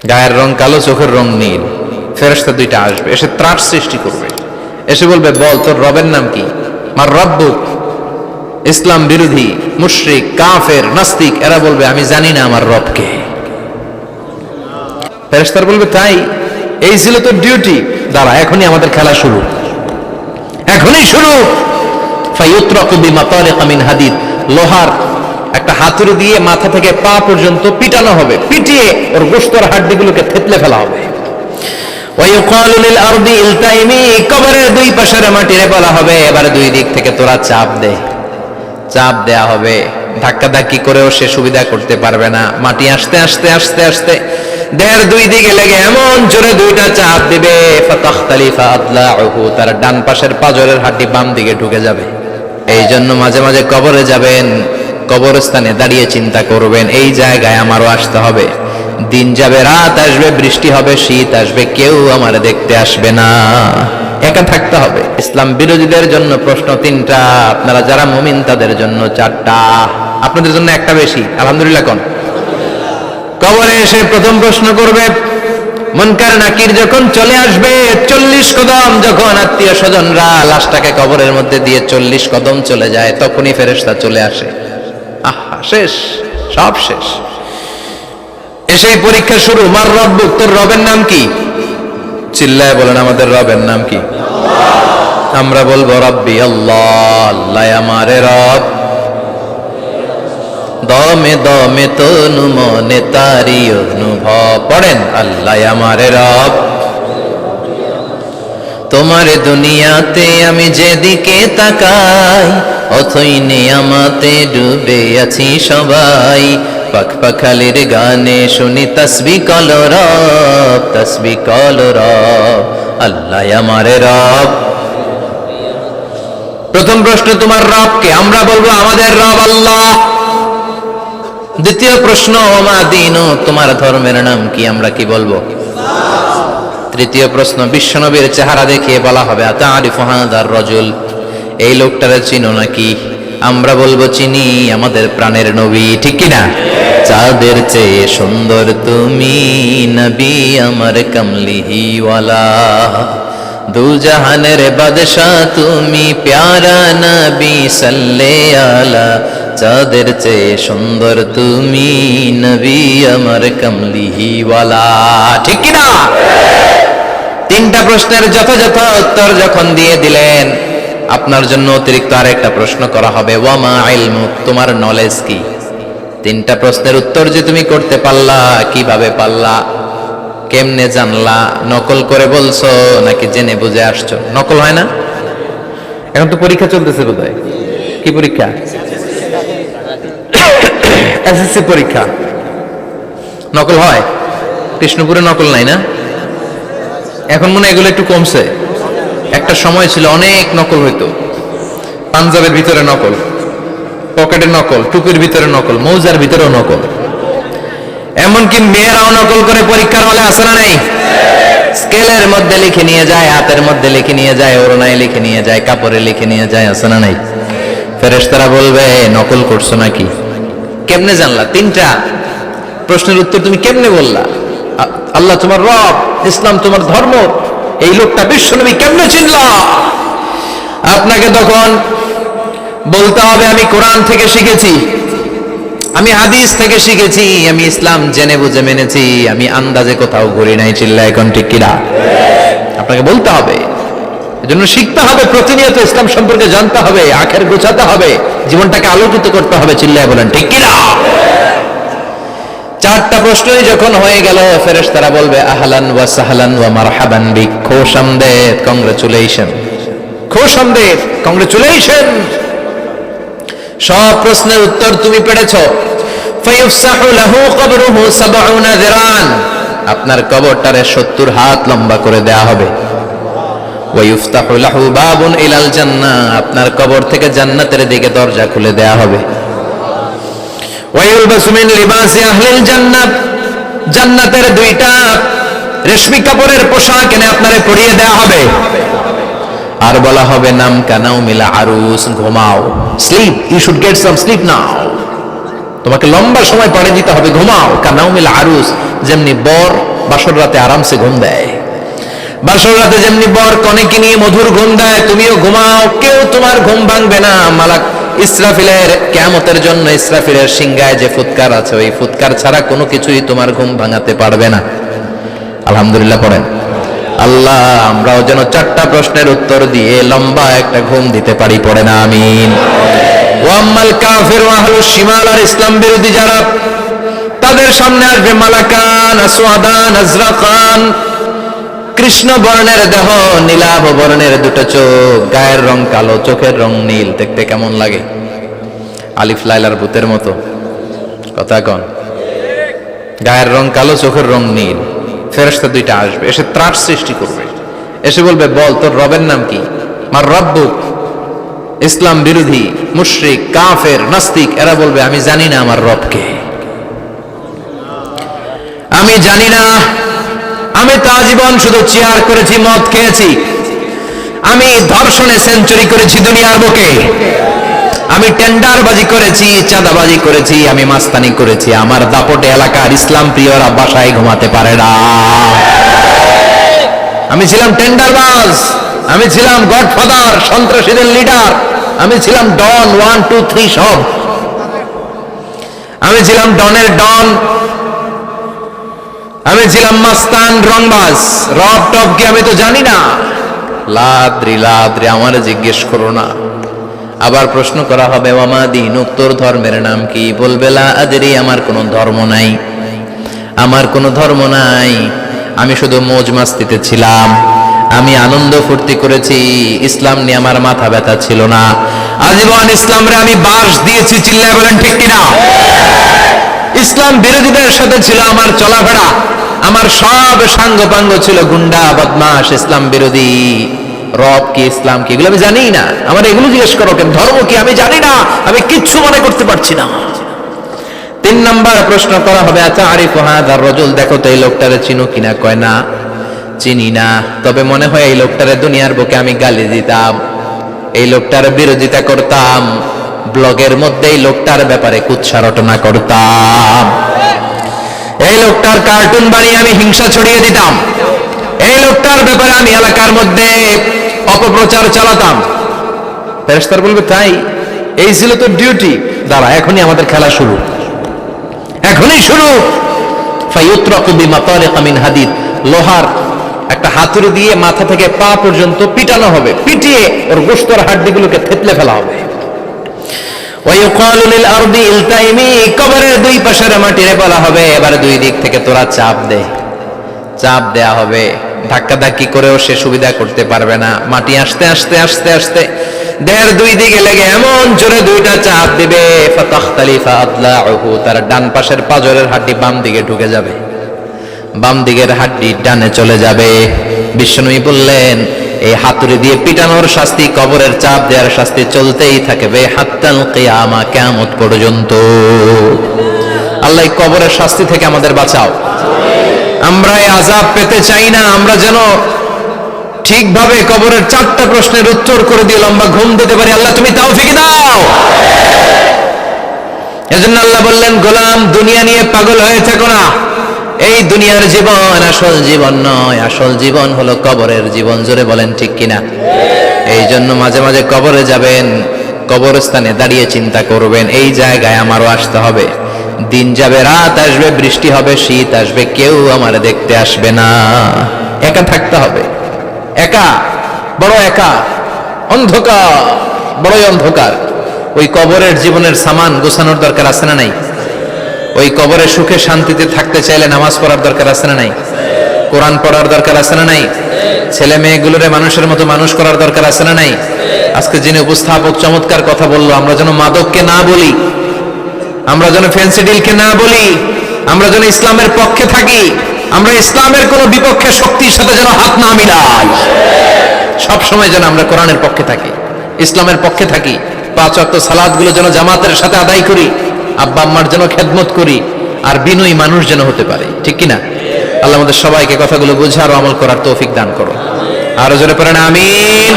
গায়ের রং কালো, চোখের রং নীল। ফেরেশতা দুইটা আসবে, এসে ত্রাস সৃষ্টি করবে, এসে বলবে, বল তোর রবের নাম কি? মার রব্বুক। ইসলাম বিরোধী মুশরিক, কাফের, নাস্তিক এরা বলবে, আমি জানি না আমার রবকে। ফেরেশতারা বলবে, তাই? এই ছিল তোর ডিউটি? দাঁড়া, এখনই আমাদের খেলা শুরু, এখনই শুরু। ফায়ুতরাকু বিমাতারিকা মিন হাদিদ, লোহার একটা হাতুড়ি দিয়ে মাথা থেকে পা পর্যন্ত পিটানো হবে, পিটিয়ে ওর গোশতের হাড্ডিগুলোকে থেতলে ফেলা হবে। ওয়ায়ুকালু লিল আরদি ইলতাইমি, কবরের দুই পাশের মাটিরে বলা হবে, এবারে দুই দিক থেকে তোরা চাপ দে। চাপ দেয়া হবে, ধাক্কাধাক্কি করেও সে সুবিধা করতে পারবে না। মাটি আস্তে আস্তে আস্তে আস্তে দেহের দুই দিকে লেগে এমন জোরে দুইটা চাপ দিবে, ফাতাখতালিফা আদলাউহু, তার ডান পাশের পাজরের হাড্ডি বাম দিকে ঢুকে যাবে। এই জন্য মাঝে মাঝে কবরে যাবেন, কবরস্থানে দাঁড়িয়ে চিন্তা করবেন, এই জায়গায় আমারও আসতে হবে। দিন যাবে, রাত আসবে, বৃষ্টি হবে, শীত আসবে, কেউ আমার দেখতে আসবে না, একা থাকতে হবে। ইসলাম বিরোধীদের জন্য প্রশ্ন তিনটা, আপনারা যারা মুমিন তাদের জন্য চারটা, আপনাদের জন্য একটা বেশি। আলহামদুলিল্লাহ কোন? কবরে এসে প্রথম প্রশ্ন করবে, মুনকার নাকির যখন চলে আসবে, 40 কদম যখন আত্মীয় স্বজনরা লাশটাকে কবরের মধ্যে দিয়ে 40 কদম চলে যায়, তখনই ফেরেশতা চলে আসে। আহা, শেষ, সব শেষ। এসেই পরীক্ষা শুরু। মার রব্বুক, তোর রবের নাম কি? চিল্লায় বলেন, আমাদের রবের নাম কি? আমরা বলবো, রব্বি আল্লাহ, আল্লাহ আমারে রব। দমে দমে তনু মনে তারি অনুভব, পড়েন, আল্লাহ আমারে রব। তোমার দুনিয়াতে আমি যেদিকে তাকাই, অথই নিয়ামতে ডুবে আছি সবাই। পাখপাখালির গানে শুনি তসবিহ কলো রব, তসবিহ কলো রব, আল্লাহ আমারে রব। প্রথম প্রশ্ন, তোমার রব কে? আমরা বলবো, আমাদের রব আল্লাহ। দ্বিতীয় প্রশ্ন, ওমা দীনু, তোমার ধর্মের নাম কি? আমরা কি বলবো? তৃতীয় প্রশ্ন, বিশ্বনবীর চেহারা দেখিয়ে বলা হবে, আতারিফু হাদার রাজুল, এই লোকটারে চিনো নাকি? আমরা বলবো, চিনি, আমাদের প্রাণের নবী, ঠিক কি না? চাঁদের চেয়ে সুন্দর তুমি নবী আমার কমলিহিওয়ালা, দু জাহানের বাদশাহ তুমি প্যারা নবী সাল্লে আলা, চাঁদের চেয়ে সুন্দর তুমি নবী আমার কমলিহিওয়ালা, ঠিক কি না? তিনটা প্রশ্নের যথাযথ উত্তর যখন দিয়ে দিলেন, আপনার জন্য অতিরিক্ত আরেকটা প্রশ্ন করা হবে, ওয়ামা ইলমুক, তোমার নলেজ কি? তিনটা প্রশ্নের উত্তর যে তুমি করতে পারলা, কিভাবে পারলা, কেমনে জানলা? নকল করে বলছো নাকি জেনে বুঝে আসছো? নকল হয় না? এখন তো পরীক্ষা চলতেছে বোধহয়। কি পরীক্ষা? এসএসসি পরীক্ষা। নকল হয়? কৃষ্ণপুরে নকল নাই না? এখন মনে হয় এগুলো একটু কমছে। একটা সময় ছিল অনেক নকল হইতো, পাঞ্জাবের ভিতরে নকল, পকেটে নকল, টুপির ভিতরে নকল, মৌজার ভিতরেও নকল, এমনকি মেয়েরাও নকল করে পরীক্ষার হলে আসে না নাই? স্কেলের মধ্যে লিখে নিয়ে যায়, হাতের মধ্যে লিখে নিয়ে যায়, ওড়নায় লিখে নিয়ে যায়, কাপড়ে লিখে নিয়ে যায়, আসে না নাই? ফেরেশতারা বলবে, নকল করছো নাকি? কেমনে জানলা? তিনটা প্রশ্নের উত্তর তুমি কেমনে বললা? আল্লাহ তোমার রব, ইসলাম তোমার ধর্ম, এই লোকটা বিশ্বনবী, কেমনে চিনলা? আপনাকে তখন বলতে হবে, আমি কোরআন থেকে শিখেছি, আমি হাদিস থেকে শিখেছি, আমি ইসলাম জেনে বুঝে মেনেছি, আমি আন্দাজে কোথাও ঘুরি নাই। চিল্লা এখন ঠিক কিনা? আপনাকে বলতে হবে, এজন্য শিখতে হবে, প্রতিনিয়ত ইসলাম সম্পর্কে জানতে হবে, আখের গোছাতে হবে, জীবনটাকে আলোকিত করতে হবে। চিল্লায় বলেন ঠিক কিনা? চারটা প্রশ্নই যখন হয়ে গেল, ফেরেশতারা বলবে, আহলান ওয়া সাহলান ওয়া মারহাবান বিক, খোশামদেদ, কংগ্রেচুলেশন, খোশামদেদ, কংগ্রেচুলেশন, সব প্রশ্নের উত্তর তুমি পেরেছো। ফায়ুফসাহু লাহু কবরুহু ৭০ যিরান, আপনার কবরটারে ৭০ হাত লম্বা করে দেয়া হবে। ওয়া ইফতাহু লাহু বাবুন ইলাল জান্নাহ, আপনার কবর থেকে জান্নাতের দিকে দরজা খুলে দেয়া হবে। ওয়া ইউলবাসু মিন লিবাসি আহলিল জান্নাহ, জান্নাতের দুইটা রেশমি কাপড়ের পোশাক এনে আপনারে পরিয়ে দেয়া হবে। আর বলা হবে, নাম কানাও মিলা আরুস, ঘুমাও, sleep, you should get some sleep now, তোমাকে লম্বা সময় পরে দিতে হবে, ঘুমাও। কানাও মিলা আরুস, যেমনি বর বাসর রাতে আরামসে ঘুম দেয়। বাসর রাতে যেমনি বর কনেকে নিয়ে মধুর ঘুম দেয়, তুমিও ঘুমাও, কেউ তোমার ঘুম ভাঙবে না। মালাক ইসরাফিলের কিয়ামতের জন্য ইসরাফিলের সিংহায় যে ফুৎকার আছে, ওই ফুৎকার ছাড়া কোনো কিছুই তোমার ঘুম ভাঙাতে পারবে না। আলহামদুলিল্লাহ পড়েন। আল্লাহ আমরাও যেন 4টা প্রশ্নের উত্তর দিয়ে লম্বা একটা ঘুম দিতে পারি, পড়ে না আমিন। ওয়াম্মাল কাফির ওয়া আহলুশ শিমাল, আর ইসলাম বিরোধী যারা, তাদের সামনে আসবে মালাকান আসওয়াদান আজরাকান, কৃষ্ণ বর্ণের দেহ, নীলাভ বর্ণের দুটো চোখ, গায়ের রং কালো, চোখের রং নীল। দেখতে কেমন লাগে? আলিফ লাইলার ভূতের মতো। কথা কন। গায়ের রং কালো, চোখের রং নীল। ফেরেশতা দুইটা আসবে, এসে ত্রাস সৃষ্টি করবে, এসে বলবে, বল তোর রবের নাম কি? মার রব্বুক। ইসলাম বিরোধী মুশরিক কাফের নাস্তিক এরা বলবে, আমি জানি না আমার রবকে, আমি জানি না, আমি তো আজীবন শুধু চেয়ার করেছি, মদ খেয়েছি, আমি ধর্ষণে সেঞ্চুরি করেছি দুনিয়ার বুকে, আমি টেন্ডারবাজি করেছি, চাঁদাবাজি করেছি, আমি মাস্তানি করেছি, আমার দাপটে এলাকার ইসলাম প্রিয়রা বাসায় ঘুমাতে পারে না। আমি ছিলাম টেন্ডারবাজ, আমি ছিলাম গডফাদার, সন্ত্রাসীদের লিডার, আমি ছিলাম ডন 1 2 3 সব, আমি ছিলাম ডনের ডন, আমি ছিলাম মাস্তান রংবাজ। রব টপ কি আমি তো জানি না। লাদ্রি লাদ্রি, আমার জিজ্ঞেস করো না। আবার প্রশ্ন করা হবে, ওয়ামা দীনুক, তোর ধর্মের নাম কি? বলবে লা আদরি, আমার কোনো ধর্ম নাই, আমার কোনো ধর্ম নাই, আমি শুধু মৌজ মাস্তিতে ছিলাম, আমি আনন্দ ফুর্তি করেছি, ইসলাম নিয়ে আমার মাথা ব্যথা ছিল না, আজীবন ইসলামরে আমি বাস দিয়েছি। চিল্লায় বলেন ঠিক কিনা? ইসলাম বিরোধীদের সাথে ছিল আমার চলাফেরা, আমার সব সাঙ্গপাঙ্গ ছিল গুন্ডা বদমাশ ইসলাম বিরোধী। রব কি, ইসলাম কি, এগুলো আমি জানি না। আমার এগুলো জিজ্ঞেস করো কেন? ধর্ম কি আমি জানি না, আমি কিচ্ছু মনে করতে পারছি না। 3 নাম্বার প্রশ্ন করা হবে, আচ্ছা আরিফ হাদার রাজুল, দেখো তো এই লোকটারে চিনো কিনা? কয় না, চিনি না, তবে মনে হয় এই লোকটারে দুনিয়ার বুকে আমি গালি দিতাম, এই লোকটার বিরোধিতা করতাম, ব্লগের মধ্যে এই লোকটার ব্যাপারে কুৎসা রটনা করতাম, এই লোকটার কার্টুন বানিয়ে আমি হিংসা ছড়িয়ে দিতাম, এই লোকটার ব্যাপারে আমি এলাকার মধ্যে অপপ্রচার চালাতাম। ফেরেশতারা বলবে, তাই? এই ছিল তোর ডিউটি? দাঁড়া, এখনই আমাদের খেলা শুরু, এখনই শুরু। ফায়ুতরাকু বিমাতারিক মিন হাদিদ, লোহার একটা হাতুড়ি দিয়ে মাথা থেকে পা পর্যন্ত পিটানো হবে, পিটিয়ে ওর গোশতের হাড্ডিগুলোকে থেতলে ফেলা হবে। ওয়ায়ুকালু লিল আরদি ইলতাইমি, কবরের দুই পাশের মাটিরে বলা হবে, এবার দুই দিক থেকে তোরা চাপ দে, চাপ দেয়া হবে, ধাক্কা ধাক্কি করেও সে সুবিধা করতে পারবে না। মাটি আস্তে আস্তে আস্তে আস্তে দেহের দুই দিকে লেগে এমন জোরে দুইটা চাপ দিবে, ফাতাখতালিফা আদলাউহু, তার ডান পাশের পাজরের হাড্ডি বাম দিকে ঢুকে যাবে, বাম দিকের হাড্ডি ডানে চলে যাবে। বিশ্বনবী বললেন, এই হাতুড়ি দিয়ে পিটানোর শাস্তি, কবরের চাপ দেওয়ার শাস্তি চলতেই থাকবে হাত্তাল কিয়ামা, কিয়ামত পর্যন্ত। আল্লাহ কবরের শাস্তি থেকে আমাদের বাঁচাও। আমরা এই আযাব পেতে চাই না, আমরা যেন ঠিকভাবে কবরের 4টা প্রশ্নের উত্তর করে দিয়ে লম্বা ঘুম দিতে পারি। আল্লাহ তুমি তৌফিক দাও। এজন্য আল্লাহ বললেন, গোলাম দুনিয়া নিয়ে পাগল হয়ে থেকো না, এই দুনিয়ার জীবন আসল জীবন নয়, আসল জীবন হলো কবরের জীবন। জোরে বলেন ঠিক কিনা? এই জন্য মাঝে মাঝে কবরে যাবেন, কবরস্থানে দাঁড়িয়ে চিন্তা করবেন, এই জায়গায় আমারও আসতে হবে। দিন যাবে, রাত আসবে, বৃষ্টি হবে, শীত আসবে, কেউ আমার দেখতে আসবে না, একা থাকতে হবে, একা, বড় একা, অন্ধকার, বড়ই অন্ধকার। ওই কবরের জীবনের সামান গোছানোর দরকার আছে না নাই? ওই কবরে সুখে শান্তিতে থাকতে চাইলে নামাজ পড়ার দরকার আছে না নাই? কোরআন পড়ার দরকার আছে না নাই? ছেলে মেয়েগুলোরে মানুষের মতো মানুষ করার দরকার আছে না নাই? আজকে যিনি উপস্থাপক চমৎকার কথা বললো, আমরা যেন মাদককে না বলি, আমরা যেন ফেন্সিডিলকে না বলি, আমরা যেন ইসলামের পক্ষে থাকি, আমরা ইসলামের কোন বিপক্ষে শক্তির সাথে যেন হাত না মিলাই, সব সময় যেন আমরা কোরআনের পক্ষে থাকি, ইসলামের পক্ষে থাকি। 5 ওয়াক্ত সালাতগুলো যেন জামাতের সাথে আদায় করি, আব্বা আম্মার যেন খেদমত করি, আর বিনয়ী মানুষ যেন হতে পারে, ঠিক কিনা? আল্লাহ আমাদের সবাইকে কথাগুলো বুঝার ও আমল করার তৌফিক দান করো। আরো জোরে পড়েন আমিন।